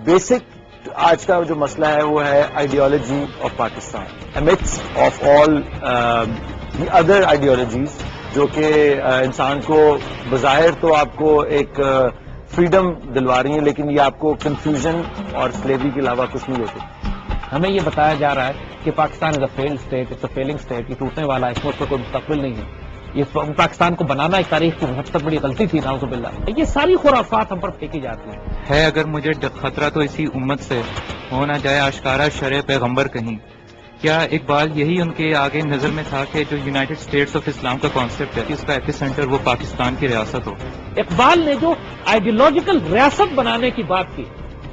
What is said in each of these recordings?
Basic آج کا جو مسئلہ ہے وہ ہے ideology of Pakistan emits of all the other ideologies جو کہ انسان کو بظاہر تو آپ کو ایک فریڈم دلوا رہی ہیں لیکن یہ آپ کو کنفیوژن اور سلیوری کے علاوہ کچھ نہیں دیتے. ہمیں یہ بتایا جا رہا ہے کہ Pakistan is a failed state, it's a failing state, یہ ٹوٹنے والا ہے، اس میں اس کا کوئی مستقبل نہیں ہے، یہ پاکستان کو بنانا ایک تاریخ کی بہت بڑی غلطی تھی، نعوذ باللہ. یہ ساری خرافات ہم پر پھینکی جاتی ہیں. اگر مجھے خطرہ تو اسی امت سے ہو نہ جائے آشکارا شرع پیغمبر کہیں. کیا اقبال یہی ان کے آگے نظر میں تھا کہ جو یونائٹڈ اسٹیٹس آف اسلام کا کانسیپٹ ہے اس کا ایپی سینٹر وہ پاکستان کی ریاست ہو؟ اقبال نے جو آئیڈیولوجیکل ریاست بنانے کی بات کی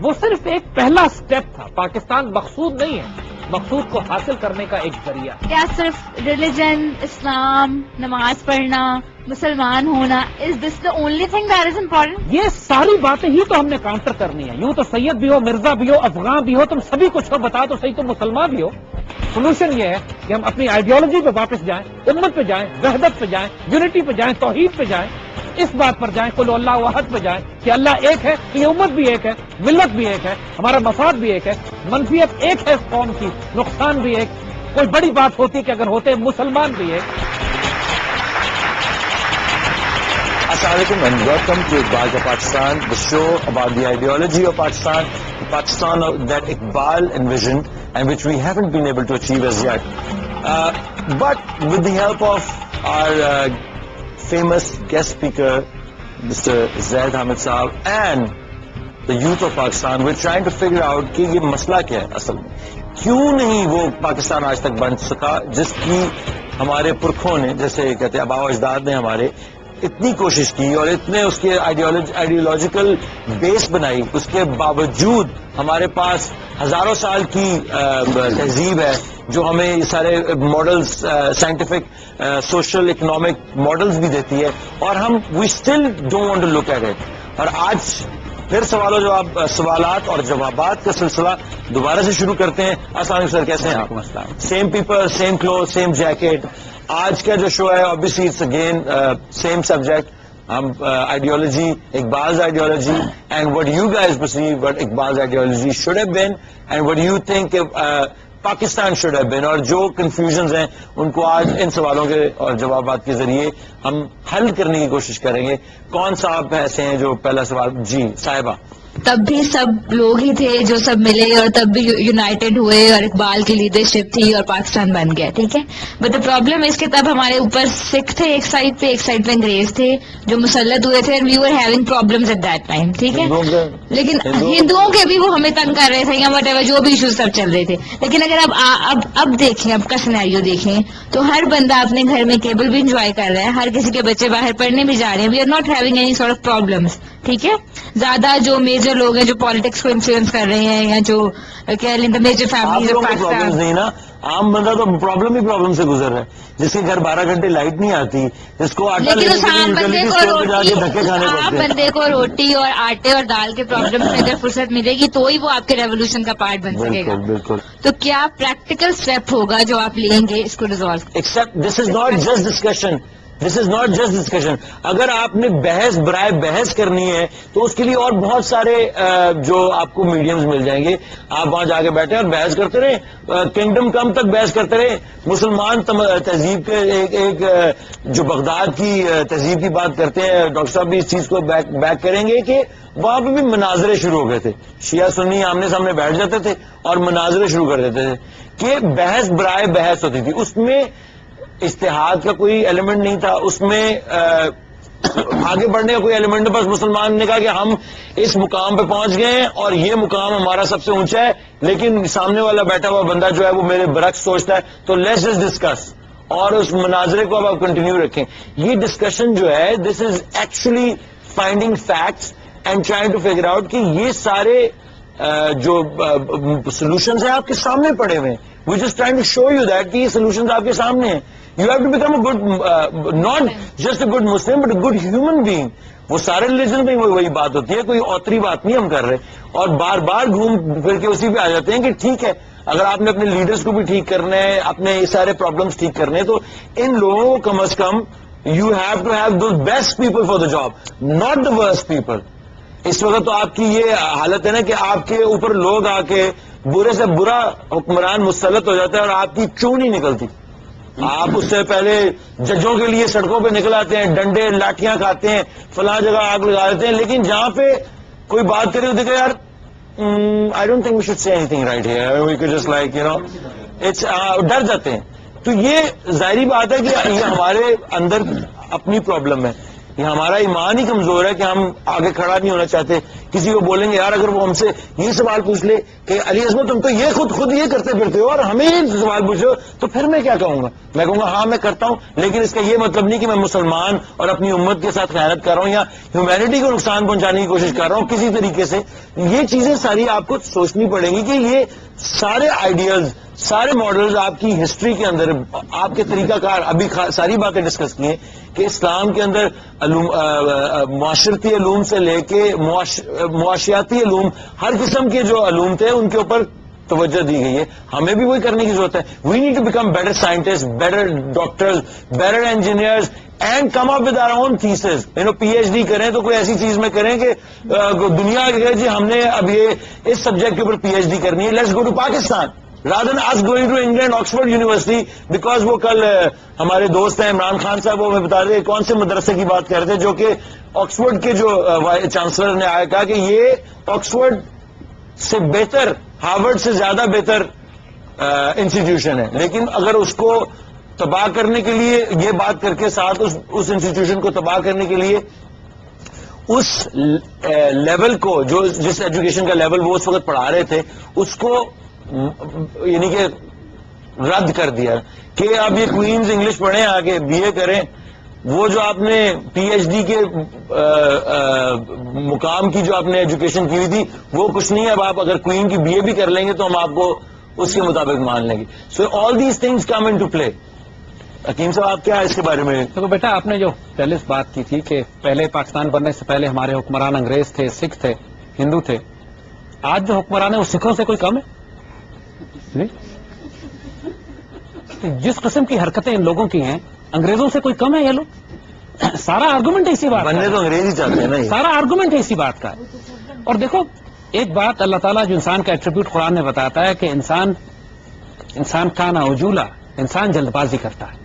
وہ صرف ایک پہلا سٹیپ تھا. پاکستان مقصود نہیں ہے، مقصود کو حاصل کرنے کا ایک ذریعہ. کیا صرف ریلیجن، اسلام، نماز پڑھنا، مسلمان ہونا is this the only thing that is important? یہ ساری باتیں ہی تو ہم نے کاؤنٹر کرنی ہے. یوں تو سید بھی ہو، مرزا بھی ہو، افغان بھی ہو، تم سبھی کچھ ہو، بتا تو صحیح تم مسلمان بھی ہو. سولوشن یہ ہے کہ ہم اپنی آئیڈیالوجی پہ واپس جائیں، امت پہ جائیں، وحدت پہ جائیں، یونٹی پہ جائیں، توحید پہ جائیں، اس بات پر جائیں قل اللہ احد پہ جائیں کہ اللہ ایک ہے، یہ امت بھی ایک ہے، ملت بھی ایک ہے، ہمارا مفاد بھی ایک ہے، منفیت ایک ہے اس قوم کی، نقصان بھی ایک. کوئی بڑی بات ہوتی کہ اگر ہوتے مسلمان بھی ایک. السلام علیکم and welcome to Iqbal Ka Pakistan, the show about the ideology of Pakistan, the Pakistan that Iqbal envisioned and which we haven't been able to achieve as yet. But with the help of our famous guest speaker, Mr. Zaid Hamid Saab, and the youth of Pakistan, we're trying to figure out کہ یہ مسئلہ کیا ہے اصل میں. کیوں نہیں وہ پاکستان آج تک بن سکا جس کی ہمارے پرکھوں نے، جیسے کہتے ہیں آباء و اجداد نے ہمارے اتنی کوشش کی اور اتنے اس کے آئیڈیولوجیکل بیس بنائی، اس کے باوجود ہمارے پاس ہزاروں سال کی تہذیب ہے جو ہمیں یہ سارے models, scientific, social, economic models بھی دیتی ہے، اور ہم we still don't want to look at it. اور آج پھر سوالات اور جوابات کا سلسلہ دوبارہ سے شروع کرتے ہیں. السلام علیکم سر، کیسے ہیں آپ؟ Same people, same clothes, same jacket. آج کا جو شو ہے obviously it's again same subject. Ideology, Iqbal's ideology, and what you guys perceive what Iqbal's ideology should have been, and what you think Pakistan should have been. اور جو confusions ہیں ان کو آج ان سوالوں کے اور جوابات کے ذریعے ہم حل کرنے کی کوشش کریں گے. کون سا آپ ایسے ہیں جو پہلا سوال؟ جی صاحبہ. تب بھی سب لوگ ہی تھے جو سب ملے اور تب بھی یونائٹڈ ہوئے اور اقبال کی لیڈرشپ تھی اور پاکستان بن گیا، ٹھیک ہے. بٹ دا پرابلم اس کے تب ہمارے اوپر سکھ تھے ایک سائڈ پہ انگریز تھے جو مسلط ہوئے تھے، we were having problems at that time, ٹھیک ہے. لیکن ہندوؤں کے بھی وہ ہمیں تنگ کر رہے تھے یا وٹ ایور، جو بھی ایشوز سب چل رہے تھے. لیکن اگر اب دیکھیں، اب کا سینیریو دیکھیں تو ہر بندہ اپنے گھر میں کیبل بھی انجوائے کر رہا ہے، ہر کسی کے بچے باہر پڑھنے بھی جا رہے ہیں. We are not having any sort of problems, ٹھیک ہے. زیادہ جو میجر لوگ ہیں جو پالیٹکس کو انفلوئنس کر رہے ہیں یا جو کہہ لیں میجر فیملیز آف پاکستان، نہیں نا. عام بندہ تو پرابلم سے گزر رہا ہے، جس کے گھر 12 گھنٹے لائٹ نہیں آتی، جس کو آٹا لیکن اس عام بندے کو روٹی اور آٹے اور دال کے پرابلم سے اگر فرصت ملے گی تو ہی وہ آپ کے ریولیوشن کا پارٹ بن سکے گا. بالکل. تو کیا پریکٹیکل اسٹیپ ہوگا جو آپ لیں گے اس کو resolve? Accept this is not just discussion, this is not just discussion. اگر آپ نے بحث برائے بحث کرنی ہے تو اس کے لیے اور بہت سارے جو آپ کو میڈیمز مل جائیں گے. آپ وہاں جا کے بیٹھے اور بحث کرتے رہے، کنگڈم کم تک بحث کرتے رہے. مسلمان تہذیب کے ایک جو بغداد کی تہذیب کی بات کرتے ہیں، ڈاکٹر صاحب بھی اس چیز کو بیک کریں گے کہ وہاں پہ بھی مناظرے شروع ہو گئے تھے. شیعہ سنی آمنے سامنے بیٹھ جاتے تھے اور مناظرے شروع کر دیتے تھے کہ بحث برائے بحث ہوتی تھی. اس میں اجتہاد کا کوئی ایلیمنٹ نہیں تھا، اس میں آگے بڑھنے کا کوئی ایلیمنٹ. بس مسلمان نے کہا کہ ہم اس مقام پہ پہنچ گئے ہیں اور یہ مقام ہمارا سب سے اونچا ہے، لیکن سامنے والا بیٹھا ہوا بندہ جو ہے وہ میرے برعکس سوچتا ہے، تو لیٹس جسٹ ڈسکس. اور اس مناظرے کو اب آپ کنٹینیو رکھیں. یہ ڈسکشن جو ہے this is actually finding facts and trying to figure out کہ یہ سارے جو سولوشنز ہیں آپ کے سامنے پڑے ہوئے ہیں. We just trying to show you that کہ یہ سولوشنز آپ کے سامنے ہیں. You have to become a good, not just a good Muslim, but a good human being. وہ سارے ریلیجن میں وہی بات ہوتی ہے، کوئی اوتری بات نہیں ہم کر رہے. اور بار بار گھوم پھر کے اسی پہ آ جاتے ہیں کہ ٹھیک ہے اگر آپ نے اپنے لیڈرز کو بھی ٹھیک کرنا ہے، اپنے یہ سارے پرابلمس ٹھیک کرنے ہیں، تو ان لوگوں کو کم از کم you have to have those best people for the job, not the worst people. اس وقت تو آپ کی یہ حالت ہے نا کہ آپ کے اوپر لوگ آ کے برے سے برا حکمران مسلط ہو جاتا ہے اور آپ کی چون نہیں نکلتی. آپ اس سے پہلے ججوں کے لیے سڑکوں پہ نکل آتے ہیں, ڈنڈے لاٹیاں کھاتے ہیں, فلاں جگہ آگ لگا دیتے ہیں, لیکن جہاں پہ کوئی بات کرے دیکھے یار I don't think we should say anything right here. We could just like, you know, it's ڈر جاتے ہیں. تو یہ ظاہری بات ہے کہ یہ ہمارے اندر اپنی پرابلم ہے, یہ ہمارا ایمان ہی کمزور ہے کہ ہم آگے کھڑا نہیں ہونا چاہتے. کسی کو بولیں گے یار اگر وہ ہم سے یہ سوال پوچھ لے کہ علی عظمت تم تو یہ خود یہ کرتے پھرتے ہو اور ہمیں یہ سوال پوچھو, تو پھر میں کیا کہوں گا؟ میں کہوں گا ہاں میں کرتا ہوں, لیکن اس کا یہ مطلب نہیں کہ میں مسلمان اور اپنی امت کے ساتھ خیانت کر رہا ہوں یا ہیومینٹی کو نقصان پہنچانے کی کوشش کر رہا ہوں کسی طریقے سے. یہ چیزیں ساری آپ کو سوچنی پڑیں گی کہ یہ سارے آئیڈیاز, سارے ماڈلز آپ کی ہسٹری کے اندر, آپ کے طریقہ کار, ابھی ساری باتیں ڈسکس کی ہیں کہ اسلام کے اندر معاشرتی علوم سے لے کے معاشیاتی علوم, ہر قسم کے جو علوم تھے ان کے اوپر توجہ دی گئی ہے. ہمیں بھی وہی کرنے کی ضرورت ہے. We need to become better scientist, better doctors, better engineers and come up with our own theses. P H D کریں تو کوئی ایسی چیز میں کریں کہ دنیا کے جی ہم نے اب یہ اس سبجیکٹ کے اوپر پی ایچ ڈی کرنی ہے, let's go to Pakistan rather than us going to England, Oxford University, because وہ کل ہمارے دوست ہیں عمران خان صاحب, وہ ہمیں بتا رہے کون سے مدرسے کی بات کر رہے تھے جو کہ آکسفورڈ کے جو چانسلر نے آیا کہا کہ یہ آکسفورڈ سے بہتر, ہارورڈ سے زیادہ بہتر انسٹیٹیوشن ہے, لیکن اگر اس کو تباہ کرنے کے لیے, یہ بات کر کے ساتھ اس انسٹیٹیوشن کو تباہ کرنے کے لیے اس لیول کو, جو جس ایجوکیشن کا لیول وہ اس وقت پڑھا رہے تھے, اس کو یعنی کہ رد کر دیا کہ اب یہ کوئنز انگلش پڑھیں, آگے بی اے کریں. وہ جو آپ نے پی ایچ ڈی کے مقام کی جو آپ نے ایجوکیشن کی ہوئی تھی وہ کچھ نہیں ہے. اب آپ اگر کوئن کی بی اے بھی کر لیں گے تو ہم آپ کو اس کے مطابق مان لیں گے. So all these things come into play. حکیم صاحب آپ کیا اس کے بارے میں؟ دیکھو بیٹا, آپ نے جو پہلے بات کی تھی کہ پہلے پاکستان بننے سے پہلے ہمارے حکمران انگریز تھے, سکھ تھے, ہندو تھے. آج جو حکمران ہے وہ سکھوں سے کوئی کم ہے؟ جس قسم کی حرکتیں ان لوگوں کی ہیں انگریزوں سے کوئی کم ہے یہ لوگ؟ سارا آرگومنٹ اسی بات بننے تو انگریز ہی چاہتے ہیں نا, سارا آرگومنٹ اسی بات کا ہے. اور دیکھو ایک بات اللہ تعالیٰ جو انسان کا ایٹریبیوٹ قرآن میں بتاتا ہے کہ انسان کا نا عجولا, انسان جلد بازی کرتا ہے.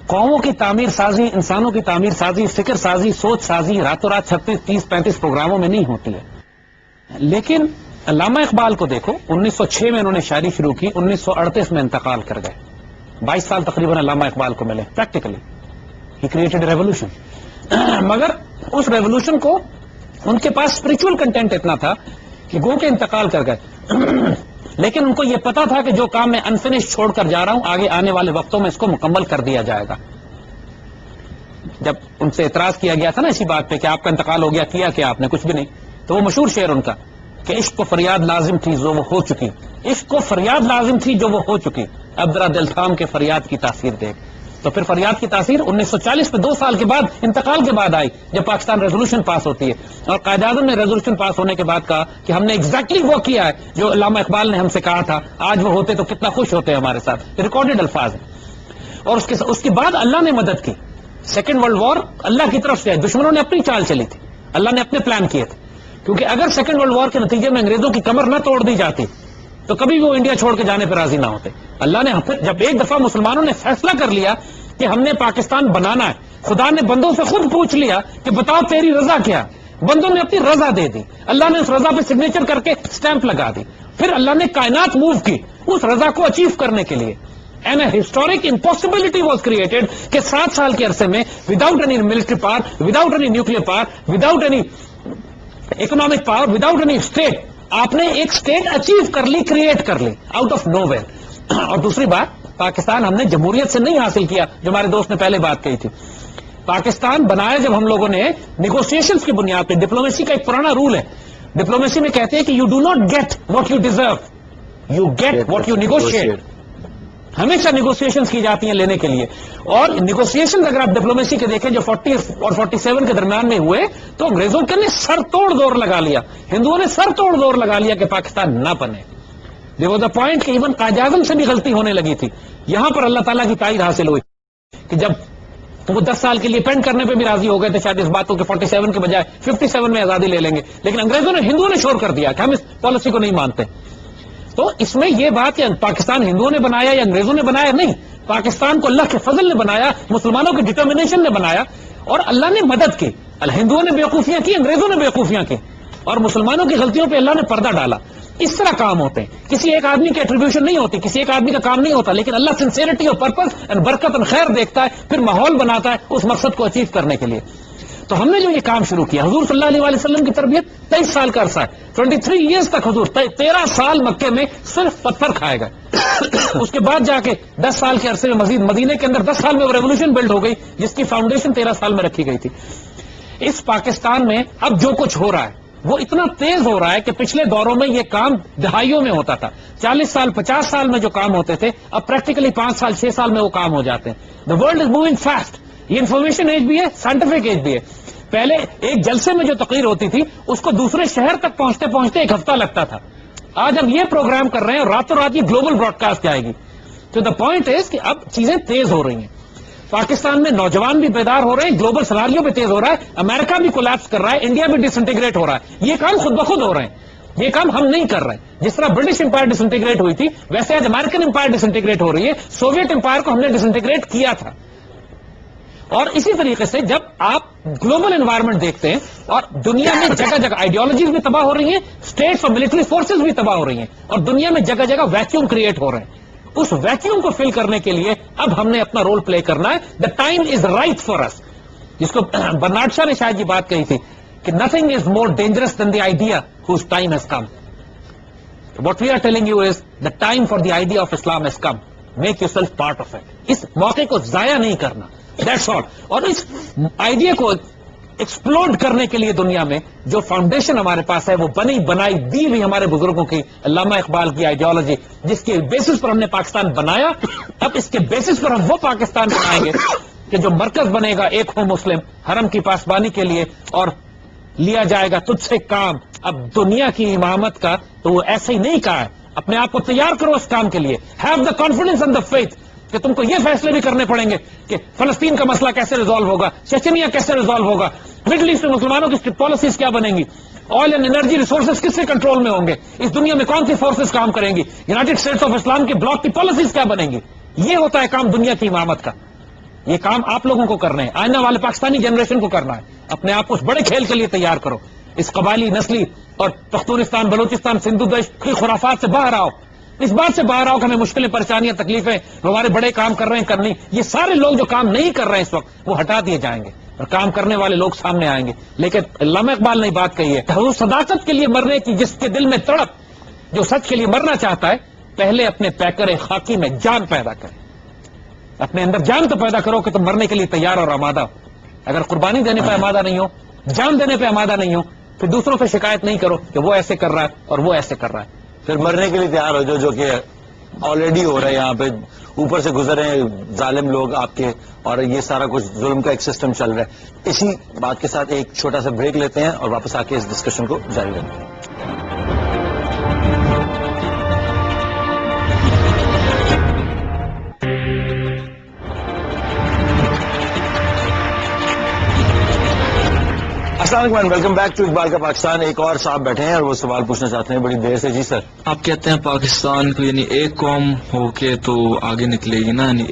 قوموں کی تعمیر سازی, انسانوں کی تعمیر سازی, فکر سازی, سوچ سازی راتوں رات 36, 30, 35 پروگراموں میں نہیں ہوتی ہے. لیکن علامہ اقبال کو دیکھو, 1906 میں انہوں نے شاعری شروع کی, 1938 میں انتقال کر گئے. 22 سال تقریباً علامہ اقبال کو ملے. Practically he created revolution. مگر اس ریولوشن کو ان کے پاس اسپرچل کنٹینٹ اتنا تھا کہ گو کے انتقال کر گئے, لیکن ان کو یہ پتا تھا کہ جو کام میں انفینش چھوڑ کر جا رہا ہوں آگے آنے والے وقتوں میں اس کو مکمل کر دیا جائے گا. جب ان سے اعتراض کیا گیا تھا نا اسی بات پہ کہ آپ کا انتقال ہو گیا, کیا کہ آپ نے کچھ بھی نہیں, تو وہ مشہور شعر ان کا کہ عشق کو فریاد لازم تھی جو وہ ہو چکی, عشق کو فریاد لازم تھی جو وہ ہو چکی, اب ذرا دل تھام کے فریاد کی تاثیر دیکھ. تو پھر فریاد کی تاثیر 1940 میں 2 سال کے بعد, انتقال کے بعد آئی, جب پاکستان ریزولوشن پاس ہوتی ہے. اور قائد اعظم نے ریزولوشن پاس ہونے کے بعد کہا کہ ہم نے ایگزیکٹلی وہ کیا ہے جو علامہ اقبال نے ہم سے کہا تھا, آج وہ ہوتے تو کتنا خوش ہوتے ہمارے ساتھ. ریکارڈڈ الفاظ ہیں. اور اس کے بعد اللہ نے مدد کی. سیکنڈ ورلڈ وار اللہ کی طرف سے, دشمنوں نے اپنی چال چلی تھی, اللہ نے اپنے پلان کیے تھے. کیونکہ اگر سیکنڈ ورلڈ وار کے نتیجے میں انگریزوں کی کمر نہ توڑ دی جاتی تو کبھی وہ انڈیا چھوڑ کے جانے پر راضی نہ ہوتے. اللہ نے پھر جب ایک دفعہ مسلمانوں نے فیصلہ کر لیا کہ ہم نے پاکستان بنانا ہے, خدا نے بندوں سے خود پوچھ لیا کہ بتاؤ تیری رضا کیا, بندوں نے اپنی رضا دے دی, اللہ نے اس رضا پہ سگنیچر کر کے سٹیمپ لگا دی. پھر اللہ نے کائنات موو کی اس رضا کو اچیو کرنے کے لیے. And a historic impossibility was created کہ 7 سال کے عرصے میں without any military power, without any nuclear power, without any economic power, without any state, آپ نے ایک اسٹیٹ اچیو کر لی, کریٹ کر لی آؤٹ آف نو ویئر. اور دوسری بات, پاکستان ہم نے جمہوریت سے نہیں حاصل کیا جو ہمارے دوست نے پہلے بات کہی تھی. پاکستان بنایا جب ہم لوگوں نے نیگوسیشنز کی بنیاد پہ. ڈپلومیسی کا ایک پرانا رول ہے, ڈپلومیسی میں کہتے ہیں کہ you do not get what you deserve, you get what you negotiate. ہمیشہ نیگوسیشنز کی جاتی ہیں لینے کے لیے. اور نیگوسیشنز اگر آپ ڈپلومیسی کے دیکھیں جو 40 اور 47 کے درمیان میں ہوئے تو انگریزوں کے نے سر توڑ زور لگا لیا, ہندوؤں نے سر توڑ زور لگا لیا کہ پاکستان نہ بنے. دیر واز اے پوائنٹ کہ ایون قائد اعظم سے بھی غلطی ہونے لگی تھی. یہاں پر اللہ تعالیٰ کی تائید حاصل ہوئی کہ جب تو وہ 10 سال کے لیے پینڈ کرنے پہ بھی راضی ہو گئے تھے شاید اس باتوں کے 47 کے بجائے 57 میں آزادی لے لیں گے. لیکن انگریزوں نے ہندوؤں نے شور کر دیا کہ ہم اس پالیسی کو نہیں مانتے. تو اس میں یہ بات کہ پاکستان ہندوؤں نے بنایا یا انگریزوں نے بنایا, نہیں, پاکستان کو اللہ کے فضل نے بنایا, مسلمانوں کی ڈٹرمنیشن نے بنایا, اور اللہ نے مدد کی. ہندوؤں نے بیوقوفیاں کی, انگریزوں نے بیوقوفیاں کی, اور مسلمانوں کی غلطیوں پہ اللہ نے پردہ ڈالا. اس طرح کام ہوتے ہیں. کسی ایک آدمی کی ایٹریبیوشن نہیں ہوتی, کسی ایک آدمی کا کام نہیں ہوتا, لیکن اللہ سنسیئرٹی اور پرپز اینڈ برکت اور خیر دیکھتا ہے, پھر ماحول بناتا ہے اس مقصد کو اچیو کرنے کے لیے. تو ہم نے جو یہ کام شروع کیا, حضور صلی اللہ علیہ وسلم کی تربیت 23 سال کا عرصہ ہے, 23 ایئرز تک حضور 13 سال مکے میں صرف پتھر کھائے گئے. اس کے بعد جا کے 10 سال کے عرصے میں مزید مدینے کے اندر 10 سال میں وہ ریولوشن بلڈ ہو گئی جس کی فاؤنڈیشن 13 سال میں رکھی گئی تھی. اس پاکستان میں اب جو کچھ ہو رہا ہے وہ اتنا تیز ہو رہا ہے کہ پچھلے دوروں میں یہ کام دہائیوں میں ہوتا تھا. 40 سال 50 سال میں جو کام ہوتے تھے اب پریکٹیکلی 5 سال 6 سال میں وہ کام ہو جاتے ہیں. The world is moving fast. یہ انفارمیشن ایج بھی ہے, سائنٹیفک ایج بھی ہے. پہلے ایک جلسے میں جو تقریر ہوتی تھی اس کو دوسرے شہر تک پہنچتے پہنچتے 1 ہفتہ لگتا تھا. آج ہم یہ پروگرام کر رہے ہیں اور راتوں رات یہ گلوبل براڈ کاسٹ جائے گی. تو دا پوائنٹ از کہ اب چیزیں تیز ہو رہی ہیں. پاکستان میں نوجوان بھی بیدار ہو رہے ہیں, گلوبل سناریو بھی تیز ہو رہا ہے, امریکہ بھی کولیپس کر رہا ہے, انڈیا بھی ڈس انٹیگریٹ ہو رہا ہے. یہ کام خود بخود ہو رہے ہیں, یہ کام ہم نہیں کر رہے. جس طرح برٹش امپائر ڈس انٹیگریٹ ہوئی تھی ویسے آج امریکن امپائر ڈس انٹیگریٹ ہو رہی ہے. سوویت امپائر کو ہم نے ڈس انٹیگریٹ کیا تھا. اور اسی طریقے سے جب آپ گلوبل انوائرمنٹ دیکھتے ہیں اور دنیا میں جگہ جگہ آئیڈیالوجیز بھی تباہ ہو رہی ہیں, اسٹیٹس اور ملٹری فورسز بھی تباہ ہو رہی ہیں, اور دنیا میں جگہ جگہ ویکیوم کریٹ ہو رہے ہیں. اس ویکیوم کو فل کرنے کے لیے اب ہم نے اپنا رول پلے کرنا ہے. The time is right for us. جس کو برنارڈ شاہ نے شاید یہ بات کہی تھی کہ nothing is more dangerous than the idea whose time has come. What we are telling you is the time for the idea of Islam has come. Make yourself part of it. اس موقع کو ضائع نہیں کرنا, that's all. اور اس idea کو explode کرنے کے لیے دنیا میں جو فاؤنڈیشن ہمارے پاس ہے وہ بنی بنائی دی ہوئی ہمارے بزرگوں کی, علامہ اقبال کی آئیڈیالوجی, جس کے بیسس پر ہم نے پاکستان بنایا. اب اس کے بیسس پر ہم وہ پاکستان بنائیں گے کہ جو مرکز بنے گا ایک ہو مسلم, حرم کی پاسبانی کے لیے, اور لیا جائے گا تجھ سے کام. اب دنیا کی امامت کا تو وہ ایسے ہی نہیں کہا ہے. اپنے آپ کو تیار کرو اس کام کے لیے. Have the confidence and the faith کہ تم کو یہ فیصلے بھی کرنے پڑیں گے کہ فلسطین کا مسئلہ کیسے ریزالو ہوگا, چچنیا کیسے ریزالو ہوگا, مڈل ایسٹ میں مسلمانوں کی پالیسیز کیا بنیں گی, آئل اینڈ انرجی ریسورسز کس کے کنٹرول میں ہوں گے, اس دنیا میں کون سی فورسز کام کریں گی, یونائٹڈ اسٹیٹس آف اسلام کے بلاک کی پالیسیز کیا بنیں گی. یہ ہوتا ہے کام دنیا کی امامت کا. یہ کام آپ لوگوں کو کرنا ہے, آنے والے پاکستانی جنریشن کو کرنا ہے. اپنے آپ کو اس بڑے کھیل کے لیے تیار کرو. اس قبائلی, نسلی اور پختونستان, بلوچستان, سندھو دیش کی خرافات سے باہر آؤ. اس بات سے باہر آؤ کہ ہمیں مشکلیں, پریشانیاں, تکلیفیں, ہمارے بڑے کام کر رہے ہیں کرنی, یہ سارے لوگ جو کام نہیں کر رہے ہیں اس وقت وہ ہٹا دیے جائیں گے اور کام کرنے والے لوگ سامنے آئیں گے. لیکن علامہ اقبال نے بات کہی ہے, حضور صداقت کے لیے مرنے کی جس کے دل میں تڑپ, جو سچ کے لیے مرنا چاہتا ہے, پہلے اپنے پیکر خاکی میں جان پیدا کرے. اپنے اندر جان تو پیدا کرو کہ تم مرنے کے لیے تیار اور آمادہ ہو. اگر قربانی دینے پہ آمادہ نہیں ہو, جان دینے پہ آمادہ نہیں ہو, پھر دوسروں سے شکایت نہیں کرو کہ وہ ایسے کر رہا ہے اور وہ ایسے کر رہا ہے. پھر مرنے کے لیے تیار ہو جو کہ آلریڈی ہو رہا ہے. یہاں پہ اوپر سے گزرے ہیں ظالم لوگ آپ کے, اور یہ سارا کچھ ظلم کا ایک سسٹم چل رہا ہے. اسی بات کے ساتھ ایک چھوٹا سا بریک لیتے ہیں اور واپس آ کے اس ڈسکشن کو جاری رکھتے ہیں. السلام علیکم, ویلکم بیک ٹو اقبال کا پاکستان. ایک اور صاحب بیٹھے ہیں اور وہ سوال پوچھنا چاہتے ہیں بڑی دیر سے. جی سر. آپ کہتے ہیں پاکستان کو یعنی ایک قوم ہو کے تو آگے نکلے گی نا, یعنی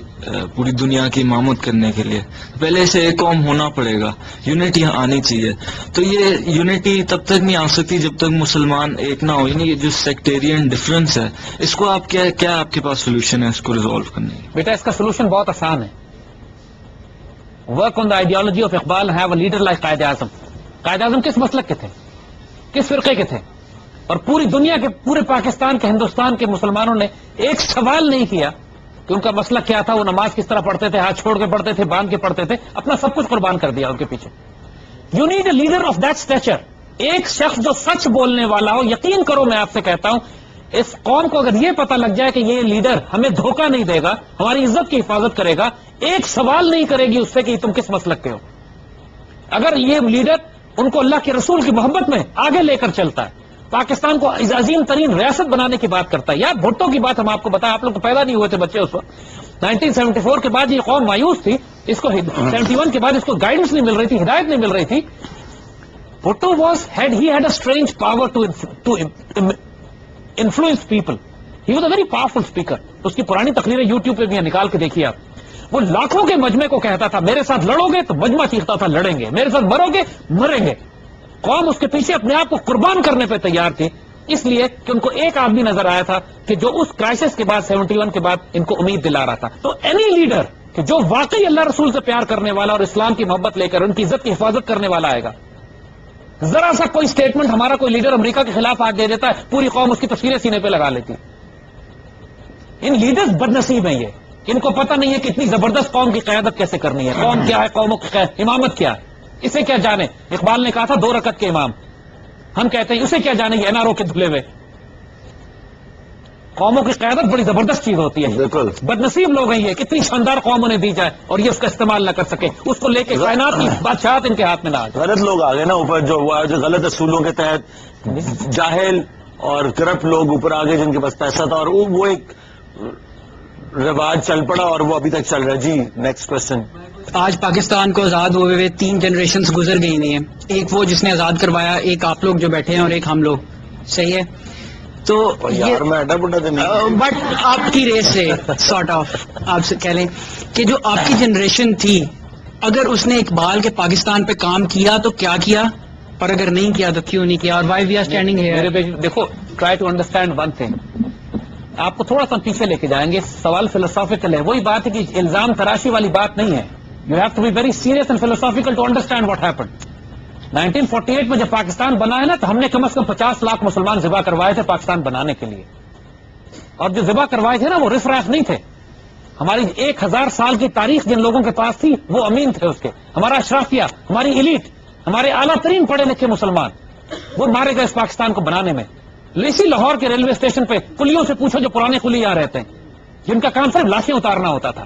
پوری دنیا کی امامت کرنے کے لیے پہلے سے ایک قوم ہونا پڑے گا, یونٹی آنی چاہیے. تو یہ یونٹی تب تک نہیں آ سکتی جب تک مسلمان ایک نہ ہو. یعنی یہ جو سیکٹیرین ڈفرینس ہے اس کو آپ کیا آپ کے پاس سولوشن ہے اس کو ریزالو کرنے کی؟ بیٹا اس کا سولوشن بہت آسان ہے. Work on the ideology of Iqbal, have a leader like Quaid Azam. Quaid Azam کس مسلک کے تھے, کس فرقے کے تھے, اور پوری دنیا کے, پورے پاکستان کے, ہندوستان کے مسلمانوں نے ایک سوال نہیں کیا کہ ان کا مسلک کیا تھا, وہ نماز کس طرح پڑھتے تھے, ہاتھ چھوڑ کے پڑھتے تھے, باندھ کے پڑھتے تھے, اپنا سب کچھ قربان کر دیا ان کے پیچھے. You need a leader of that Stitcher. ایک شخص جو سچ بولنے والا ہو. یقین کرو میں آپ سے کہتا ہوں, اس قوم کو اگر یہ پتا لگ جائے کہ یہ لیڈر ہمیں دھوکہ نہیں دے گا, ہماری عزت کی حفاظت کرے گا, ایک سوال نہیں کرے گی اس سے کہ تم کس مسلک کے ہو. اگر یہ لیڈر ان کو اللہ کے رسول کی محبت میں آگے لے کر چلتا ہے, پاکستان کو عظیم ترین ریاست بنانے کی بات کرتا ہے. یار بھٹو کی بات ہم آپ کو بتائیں, آپ لوگ تو پیدا نہیں ہوئے تھے بچے اس وقت. 1974 کے بعد یہ قوم مایوس تھی, اس کو 71 کے بعد اس کو گائیڈنس نہیں مل رہی تھی, ہدایت نہیں مل رہی تھی. Bhutto had a strange power to influence people. He was a very powerful speaker. اس کی پرانی تقریریں یوٹیوب پہ بھی ہیں, نکال کے دیکھیے آپ. وہ لاکھوں کے مجمع کو کہتا تھا میرے ساتھ لڑو گے تو مجمع چیختا تھا لڑیں گے, میرے ساتھ مرو گے مریں گے. قوم اس کے پیچھے اپنے آپ کو قربان کرنے پہ تیار تھی, اس لیے کہ ان کو ایک آدمی نظر آیا تھا کہ جو اس کرائسس کے بعد 71 کے بعد ان کو امید دلا رہا تھا. تو اینی لیڈر کہ جو واقعی اللہ رسول سے پیار کرنے والا اور اسلام کی محبت لے کر ان کی عزت کی حفاظت کرنے والا آئے گا. ذرا سا کوئی اسٹیٹمنٹ ہمارا کوئی لیڈر امریکہ کے خلاف آج دے دیتا ہے, پوری قوم اس کی تصویریں سینے پہ لگا لیتی. ان لیڈرز بد نصیب ہیں یہ, ان کو پتہ نہیں ہے کہ اتنی زبردست قوم کی قیادت کیسے کرنی ہے. قوم کیا ہے, قوموں کی امامت کیا ہے, اسے کیا جانے. اقبال نے کہا تھا 2 رکعت کے امام, ہم کہتے ہیں اسے کیا جانے یہ NRO کے دھلے ہوئے. قوموں کی قیادت بڑی زبردست چیز ہوتی ہے. بالکل بد نصیب لوگ ہیں یہ, کتنی شاندار قوم انہیں دی جائے اور یہ اس کا استعمال نہ کر سکے, اس کو لے کے کائنات کی بادشاہت ان کے ہاتھ میں نہ آ جائے. غلط لوگ آ گئے نا اوپر, جو غلط اصولوں کے تحت جاہل اور کرپٹ لوگ اوپر آ گئے جن کے پاس پیسہ تھا, اور وہ ایک رواج چل پڑا اور وہ ابھی تک چل رہا ہے. جی نیکسٹ کوشچن. آج پاکستان کو آزاد ہوئے ہوئے 3 جنریشنز گزر گئی نہیں ہیں, ایک وہ جس نے آزاد کروایا, ایک آپ لوگ جو بیٹھے ہیں, اور ایک ہم لوگ. صحیح ہے, تو یار میں اڈا بڈا تو نہیں, بٹ آپ کی ریس سے سارٹ آف آپ سے کہہ لیں کہ جو آپ کی جنریشن تھی, اگر اس نے اقبال کے پاکستان پہ کام کیا تو کیا کیا, اور اگر نہیں کیا تو کیوں نہیں کیا, اور why we are standing here. دیکھو try to understand one thing, آپ کو تھوڑا سا پیچھے لے کے جائیں گے. سوال فلسافیکل ہے, وہی بات ہے کہ الزام تراشی والی بات نہیں ہے. You have to be very serious and philosophical to understand what happened. 1948 میں جب پاکستان بنا ہے نا, تو ہم نے کم از کم 50 لاکھ مسلمان ذبح کروائے تھے پاکستان بنانے کے لیے, اور جو ذبح کروائے تھے نا وہ رف راف نہیں تھے. ہماری 1000 سال کی تاریخ جن لوگوں کے پاس تھی وہ امین تھے اس کے, ہمارا اشرافیہ, ہماری ایلیٹ, ہمارے اعلیٰ ترین پڑھے لکھے مسلمان, وہ مارے گئے اس پاکستان کو بنانے میں. اسی لاہور کے ریلوے اسٹیشن پہ کلیوں سے پوچھو جو پرانے کلی یہاں رہتے ہیں, جن کا کام صرف لاشیں اتارنا ہوتا تھا.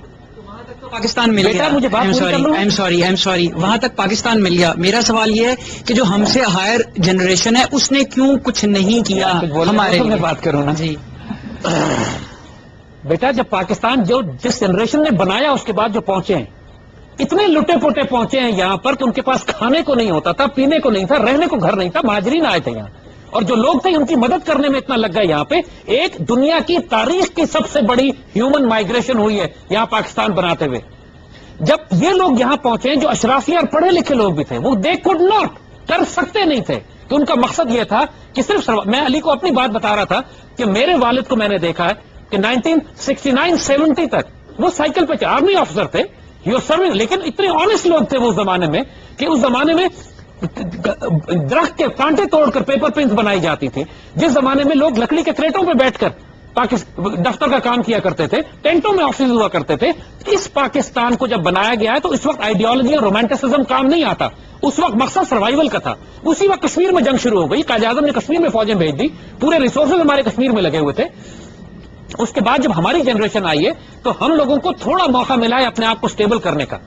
پاکستان مل گیا. مجھے بات I'm sorry, وہاں تک پاکستان مل گیا. میرا سوال یہ ہے کہ جو ہم سے ہائر جنریشن ہے اس نے کیوں کچھ نہیں کیا ہمارے لیے. بات کروں نا جی بیٹا, جب پاکستان جس جنریشن نے بنایا اس کے بعد جو پہنچے ہیں, اتنے لٹے پوٹے پہنچے ہیں یہاں پر کہ ان کے پاس کھانے کو نہیں ہوتا تھا, پینے کو نہیں تھا, رہنے کو گھر نہیں تھا, مہاجرین آئے تھے یہاں, اور جو لوگ تھے ان کی مدد کرنے میں اتنا لگ گیا یہاں پہ. ایک دنیا کی تاریخ کی سب سے بڑی ہیومن مائگریشن ہوئی ہے یہاں پاکستان بناتے ہوئے. جب یہ لوگ یہاں پہنچے جو اشرافی اور پڑھے لکھے لوگ بھی تھے, وہ دے کوڈ ناٹ, کر سکتے نہیں تھے, کہ ان کا مقصد یہ تھا کہ صرف میں علی کو اپنی بات بتا رہا تھا کہ میرے والد کو میں نے دیکھا ہے کہ 1969-70 تک وہ سائیکل پہ آرمی آفیسر تھے, لیکن اتنے آنےسٹ لوگ تھے وہ اس زمانے میں کہ اس زمانے میں درخت کے کانٹے توڑ کر پیپر پنس بنائی جاتی تھی. جس زمانے میں لوگ لکڑی کے کریٹوں پہ بیٹھ کر دفتر کا کام کیا کرتے تھے, ٹینٹوں میں آفس ہوا کرتے تھے. اس پاکستان کو جب بنایا گیا ہے تو اس وقت آئیڈیالوجی اور رومانٹسزم کام نہیں آتا, اس وقت مقصد سروائیول کا تھا. اسی وقت کشمیر میں جنگ شروع ہو گئی, قائد اعظم نے کشمیر میں فوجیں بھیج دی, پورے ریسورسز ہمارے کشمیر میں لگے ہوئے تھے. اس کے بعد جب ہماری جنریشن آئی ہے تو ہم لوگوں کو تھوڑا موقع ملا ہے اپنے آپ کو سٹیبل کرنے کا.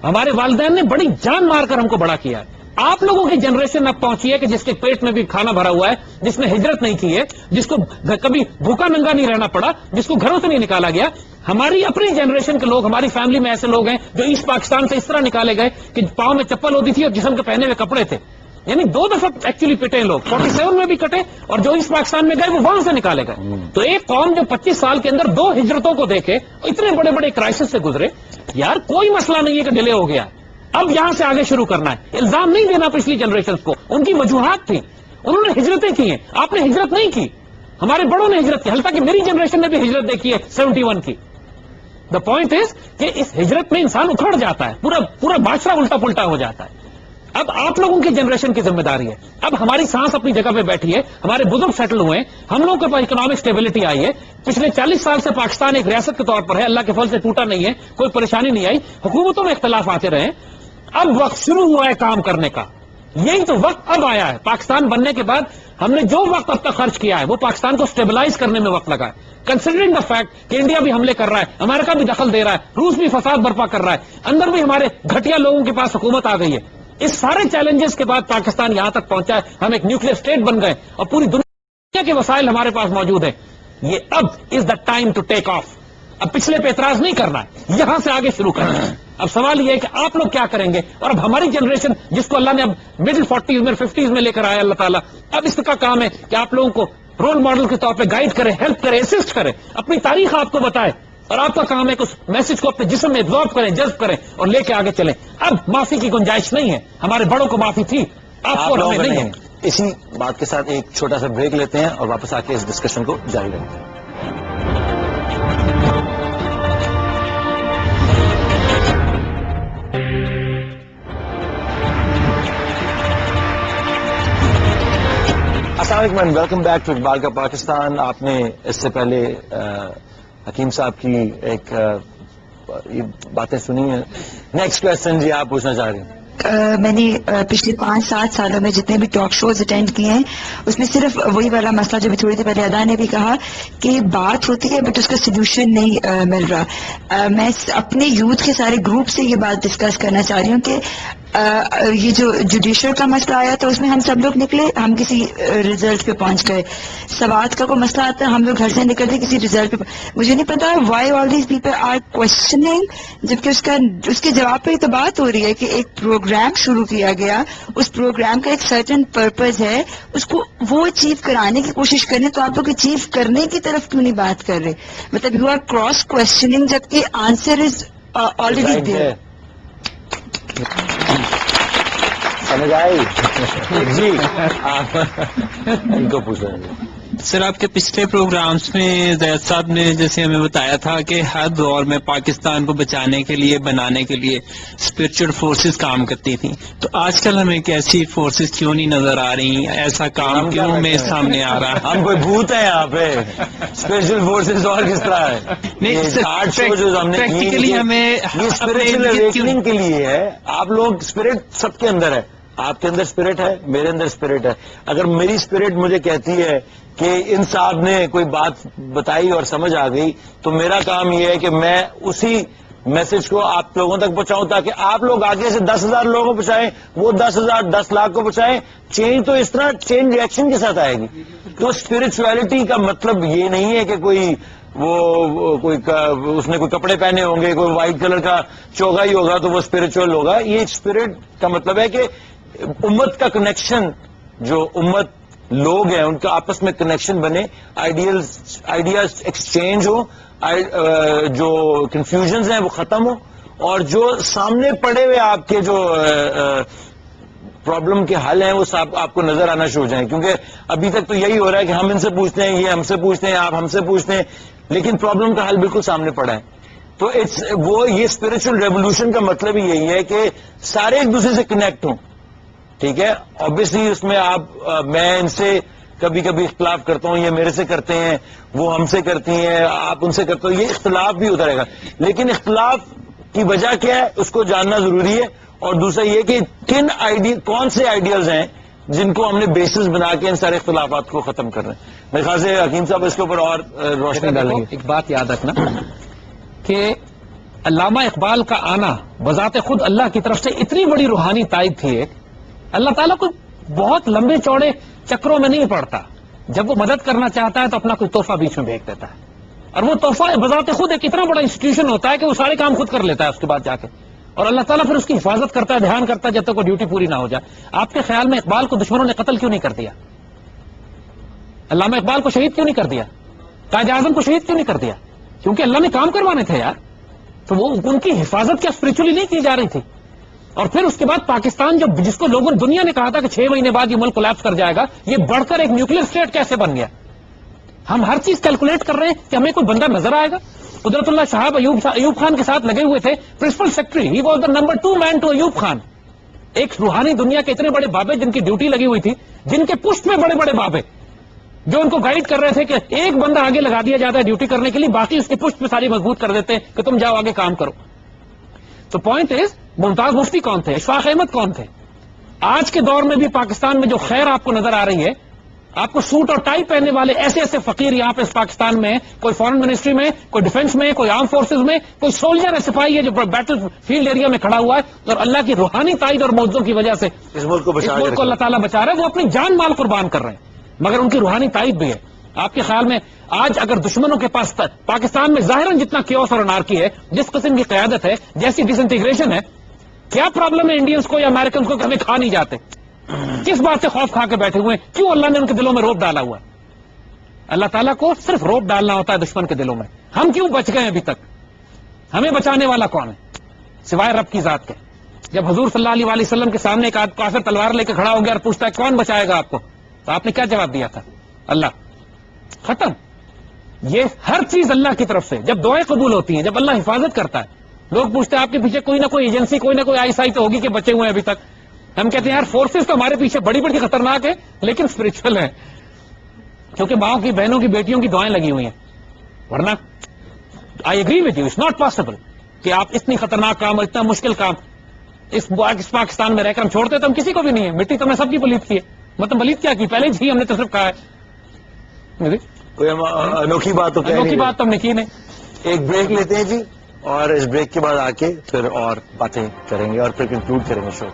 ہمارے والدین نے بڑی جان مار کر ہم کو بڑا کیا ہے. آپ لوگوں کی جنریشن اب پہنچی ہے کہ جس کے پیٹ میں بھی کھانا بھرا ہوا ہے, جس نے ہجرت نہیں کی ہے, جس کو کبھی بھوکا ننگا نہیں رہنا پڑا, جس کو گھروں سے نہیں نکالا گیا. ہماری اپنی جنریشن کے لوگ, ہماری فیملی میں ایسے لوگ ہیں جو ایسٹ پاکستان سے اس طرح نکالے گئے کہ پاؤں میں چپل ہوتی تھی اور جسم کے پہنے ہوئے کپڑے تھے. یعنی 2 دفعہ ایکچولی پٹے لوگ, 47 میں بھی کٹے, اور جو ایسٹ پاکستان میں گئے وہ وہاں سے نکالے گئے. تو ایک قوم جو 25 سال کے اندر 2 ہجرتوں کو دیکھے, اتنے بڑے بڑے کرائسس سے گزرے, یار کوئی مسئلہ نہیں ہے کہ ڈیلے ہو گیا, اب یہاں سے آگے شروع کرنا ہے. الزام نہیں دینا پچھلی جنریشن کو, ان کی وجوہات تھی, انہوں نے ہجرتیں کی ہیں, آپ نے ہجرت نہیں کی, ہمارے بڑوں نے ہجرت کی, حالانکہ میری جنریشن نے بھی ہجرت دیکھی ہے 71 کی. دا پوائنٹ از کہ اس ہجرت میں انسان اکھڑ جاتا ہے, پورا معاشرہ الٹا پلٹا ہو جاتا ہے. اب آپ لوگوں کی جنریشن کی ذمہ داری ہے. اب ہماری سانس اپنی جگہ پہ بیٹھی ہے, ہمارے بزرگ سیٹل ہوئے ہیں, ہم لوگوں کے پاس اکنامک اسٹیبلٹی آئی ہے. پچھلے 40 سال سے پاکستان ایک ریاست کے طور پر ہے, اللہ کے فضل سے ٹوٹا نہیں ہے, کوئی پریشانی نہیں آئی, حکومتوں میں اختلاف آتے رہے. اب وقت شروع ہوا ہے کام کرنے کا, یہی تو وقت اب آیا ہے. پاکستان بننے کے بعد ہم نے جو وقت اب تک خرچ کیا ہے وہ پاکستان کو اسٹیبلائز کرنے میں وقت لگا ہے. کنسیڈرنگ دا فیکٹ کہ انڈیا بھی حملے کر رہا ہے, امریکہ بھی دخل دے رہا ہے, روس بھی فساد برپا کر رہا ہے, اندر بھی ہمارے گھٹیا لوگوں کے پاس حکومت آ گئی ہے. اس سارے چیلنجز کے بعد پاکستان یہاں تک پہنچا ہے, ہم ایک نیوکلیر اسٹیٹ بن گئے اور پوری دنیا کے وسائل ہمارے پاس موجود ہیں. یہ اب is the time to take off. اب پچھلے پہ اعتراض نہیں کرنا ہے, یہاں سے آگے شروع کرنا ہے. اب سوال یہ ہے کہ آپ لوگ کیا کریں گے, اور اب ہماری جنریشن جس کو اللہ نے اب مڈل 40s میں 50s میں لے کر آیا اللہ تعالیٰ, اب اس کا کام ہے کہ آپ لوگوں کو رول ماڈل کے طور پہ گائیڈ کرے, ہیلپ کرے, اسسٹ کرے, اپنی تاریخ آپ کو بتائے, اور آپ کا کام ہے کہ اس میسج کو اپنے جسم میں ایبزارب کریں, جذب کریں اور لے کے آگے چلیں. اب معافی کی گنجائش نہیں ہے, ہمارے بڑوں کو معافی تھی, آپ کو ہمیں نہیں ہے. اسی بات کے ساتھ ایک چھوٹا سا بریک لیتے ہیں اور واپس آ کے اس ڈسکشن کو جاری رکھتے ہیں. السلام علیکم and welcome back to Iqbal کا پاکستان. آپ نے اس سے پہلے حکیم صاحب کی ایک باتیں سنی ہیں. نیکسٹ کوشچن جی آپ پوچھنا چاہ رہی ہیں. میں نے پچھلے 5-7 سالوں میں جتنے بھی ٹاک شوز اٹینڈ کیے ہیں اس میں صرف وہی والا مسئلہ جو تھوڑی دیر پہلے ادا نے بھی کہا کہ بات ہوتی ہے بٹ اس کا سولوشن نہیں مل رہا. میں اپنے یوتھ کے سارے گروپ سے یہ بات ڈسکس کرنا چاہ رہی ہوں کہ یہ جو جوڈیشل کا مسئلہ آیا تو اس میں ہم سب لوگ نکلے, ہم کسی ریزلٹ پہ پہنچ گئے. سوات کا کوئی مسئلہ آتا ہے ہم لوگ گھر سے نکلتے کسی ریزلٹ پہ. مجھے نہیں پتا why all these people are questioning, جبکہ اس کے جواب پہ تو بات ہو رہی ہے کہ ایک پروگرام شروع کیا گیا, اس پروگرام کا ایک سرٹن پرپز ہے, اس کو وہ اچیو کرانے کی کوشش کریں تو آپ لوگ اچیو کرنے کی طرف کیوں نہیں بات کر رہے؟ مطلب یو آر کراس کوشچننگ جبکہ آنسر از آلریڈی دیئر. سمجھ آئی جی؟ ان کو پوچھ رہے ہیں. سر آپ کے پچھلے پروگرامز میں زید صاحب نے جیسے ہمیں بتایا تھا کہ ہر دور میں پاکستان کو بچانے کے لیے بنانے کے لیے اسپرچل فورسز کام کرتی تھیں, تو آج کل ہمیں ایک ایسی فورسز کیوں نہیں نظر آ رہی, ایسا کام کیوں ہمیں سامنے آ رہا ہے؟ ہم کوئی بھوت ہیں یہاں پہ؟ اسپیشل فورسز اور کس طرح ہے؟ نہیں پریکٹیکلی ہمیں اسپرچل اویکننگ کے لیے ہے. آپ لوگ اسپرٹ سب کے اندر ہے, آپ کے اندر اسپرٹ ہے, میرے اندر اسپرٹ ہے. اگر میری اسپرٹ مجھے کہتی ہے کہ ان صاحب نے کوئی بات بتائی اور سمجھ آ گئی تو میرا کام یہ ہے کہ میں اسی میسج کو آپ لوگوں تک پہنچاؤں تاکہ آپ لوگ آگے سے 10,000 لوگوں کو پہنچائیں, وہ 10,000 10 لاکھ کو پہنچائیں. چینج تو اس طرح چین ریئیکشن کے ساتھ آئے گی. تو اسپرچویلٹی کا مطلب یہ نہیں ہے کہ کوئی اس نے کوئی کپڑے پہنے ہوں گے, کوئی وائٹ کلر کا چوگا ہی ہوگا تو وہ اسپرچل ہوگا. یہ اسپرٹ کا مطلب ہے کہ امت کا کنیکشن, جو امت لوگ ہیں ان کا آپس میں کنیکشن بنے, آئیڈیاز ایکسچینج ہو, جو کنفیوژنز ہیں وہ ختم ہو, اور جو سامنے پڑے ہوئے آپ کے جو پرابلم کے حل ہیں وہ آپ کو نظر آنا شروع ہو جائیں. کیونکہ ابھی تک تو یہی ہو رہا ہے کہ ہم ان سے پوچھتے ہیں, یہ ہم سے پوچھتے ہیں, آپ ہم سے پوچھتے ہیں, لیکن پرابلم کا حل بالکل سامنے پڑا ہے. تو یہ اسپرچل ریولیوشن کا مطلب ہی یہی ہے کہ سارے ایک دوسرے سے کنیکٹ ہوں. ٹھیک ہے, آبویسلی اس میں میں ان سے کبھی کبھی اختلاف کرتا ہوں, یہ میرے سے کرتے ہیں, وہ ہم سے کرتی ہیں, آپ ان سے کرتے ہو, یہ اختلاف بھی ہوتا رہے گا. لیکن اختلاف کی وجہ کیا ہے اس کو جاننا ضروری ہے. اور دوسرا یہ کہ کون سے آئیڈیاز ہیں جن کو ہم نے بیسس بنا کے ان سارے اختلافات کو ختم کر رہے ہیں. میرے خیال سے حکیم صاحب اس کے اوپر اور روشنی ڈالیں گے. ایک بات یاد رکھنا کہ علامہ اقبال کا آنا بذات خود اللہ کی طرف سے اتنی بڑی روحانی تائید تھی. ایک اللہ تعالیٰ کو بہت لمبے چوڑے چکروں میں نہیں پڑتا, جب وہ مدد کرنا چاہتا ہے تو اپنا کوئی تحفہ بیچ میں بھیج دیتا ہے, اور وہ تحفہ بذات خود ایک اتنا بڑا انسٹیٹیوشن ہوتا ہے کہ وہ سارے کام خود کر لیتا ہے اس کے بعد جا کے, اور اللہ تعالیٰ پھر اس کی حفاظت کرتا ہے, دھیان کرتا ہے جب تک وہ ڈیوٹی پوری نہ ہو جائے. آپ کے خیال میں اقبال کو دشمنوں نے قتل کیوں نہیں کر دیا؟ علامہ اقبال کو شہید کیوں نہیں کر دیا؟ قائد اعظم کو شہید کیوں نہیں کر دیا؟ کیونکہ اللہ نے کام کروانے تھے یار. تو وہ ان کی حفاظت کیا اسپرچولی نہیں کی جا رہی تھی؟ اور پھر اس کے بعد پاکستان جس کو لوگوں دنیا نے کہا تھا کہ 6 مہینے بعد یہ ملک کولیپس کر جائے گا, یہ بڑھ کر ایک نیوکلیر اسٹیٹ کیسے بن گیا؟ ہم ہر چیز کیلکولیٹ کر رہے ہیں کہ ہمیں کوئی بندہ نظر آئے گا. قدرت اللہ شہاب ایوب خان کے ساتھ لگے ہوئے تھے, principal secretary, he was the number 2 man to Ayub Khan. ایک روحانی دنیا کے اتنے بڑے بابے جن کی ڈیوٹی لگی ہوئی تھی, جن کے پشت میں بڑے بڑے بابے جو ان کو گائیڈ کر رہے تھے کہ ایک بندہ آگے لگا دیا جاتا ہے ڈیوٹی کرنے کے لیے, باقی اس کے پشت پہ ساری مضبوط کر دیتے ہیں کہ تم جاؤ آگے کام کرو. تو پوائنٹ از, ممتاز مفتی کون تھے, اشفاق احمد کون تھے؟ آج کے دور میں بھی پاکستان میں جو خیر آپ کو نظر آ رہی ہے, آپ کو سوٹ اور ٹائی پہننے والے ایسے ایسے فقیر یہاں پہ اس پاکستان میں ہیں، کوئی فارن منسٹری میں، کوئی ڈیفنس میں، کوئی آرم فورسز میں، کوئی سولجر ہے، سپاہی ہے جو بیٹل فیلڈ ایریا میں کھڑا ہوا ہے اور اللہ کی روحانی تائید اور معجزوں کی وجہ سے اس ملک کو اس ملک کو اللہ تعالیٰ بچا رہا ہے. وہ اپنی جان مال قربان کر رہے ہیں مگر ان کی روحانی تائید بھی ہے. آپ کے خیال میں آج اگر دشمنوں کے پاس پاکستان میں ظاہراً جتنا کیوس اور انارکی ہے، جس قسم کی قیادت ہے، جیسی ڈس انٹیگریشن ہے، کیا پرابلم ہے انڈینس کو یا امریکنس کو کہ ہمیں کھا نہیں جاتے؟ کس بات سے خوف کھا کے بیٹھے ہوئے ہیں؟ کیوں اللہ نے ان کے دلوں میں روب ڈالا ہوا ہے؟ اللہ تعالیٰ کو صرف روب ڈالنا ہوتا ہے دشمن کے دلوں میں. ہم کیوں بچ گئے ابھی تک؟ ہمیں بچانے والا کون ہے سوائے رب کی ذات کے؟ جب حضور صلی اللہ علیہ وسلم کے سامنے ایک کافر تلوار لے کے کھڑا ہو گیا اور پوچھتا ہے کون بچائے گا آپ کو، تو آپ نے کیا جواب دیا تھا؟ اللہ. ختم. یہ ہر چیز اللہ کی طرف سے. جب دعائیں قبول ہوتی ہیں، جب اللہ حفاظت کرتا ہے، لوگ پوچھتے ہیں آپ کے پیچھے کوئی نہ کوئی ایجنسی، کوئی نہ کوئی آئی سائی تو ہوگی کہ بچے ہوئے ہیں ابھی تک. ہم کہتے ہیں یار فورسز تو ہمارے پیچھے بڑی بڑی خطرناک ہے لیکن اسپرچل ہے، کیونکہ ماؤں کی، بہنوں کی، بیٹیوں کی دعائیں لگی ہوئی ہیں. ورنہ I agree with you, it's not possible کہ آپ اتنی خطرناک کام اور اتنا مشکل کام اس پاکستان میں رہ کر ہم چھوڑتے تو ہم کسی کو بھی نہیں ہے. مٹی تو ہم نے سب کی پلیت کی ہے. مطلب پلیت کیا کی؟ پہلے ہی ہم نے تو صرف کہا ہے. کوئی انوکھی بات تو انوکھی بات تو ہم نے کی نہیں. ایک بریک لیتے ہیں جی، اور اس بریک کے بعد آ کے پھر اور باتیں کریں گے اور پھر کنکلوڈ کریں گے شو.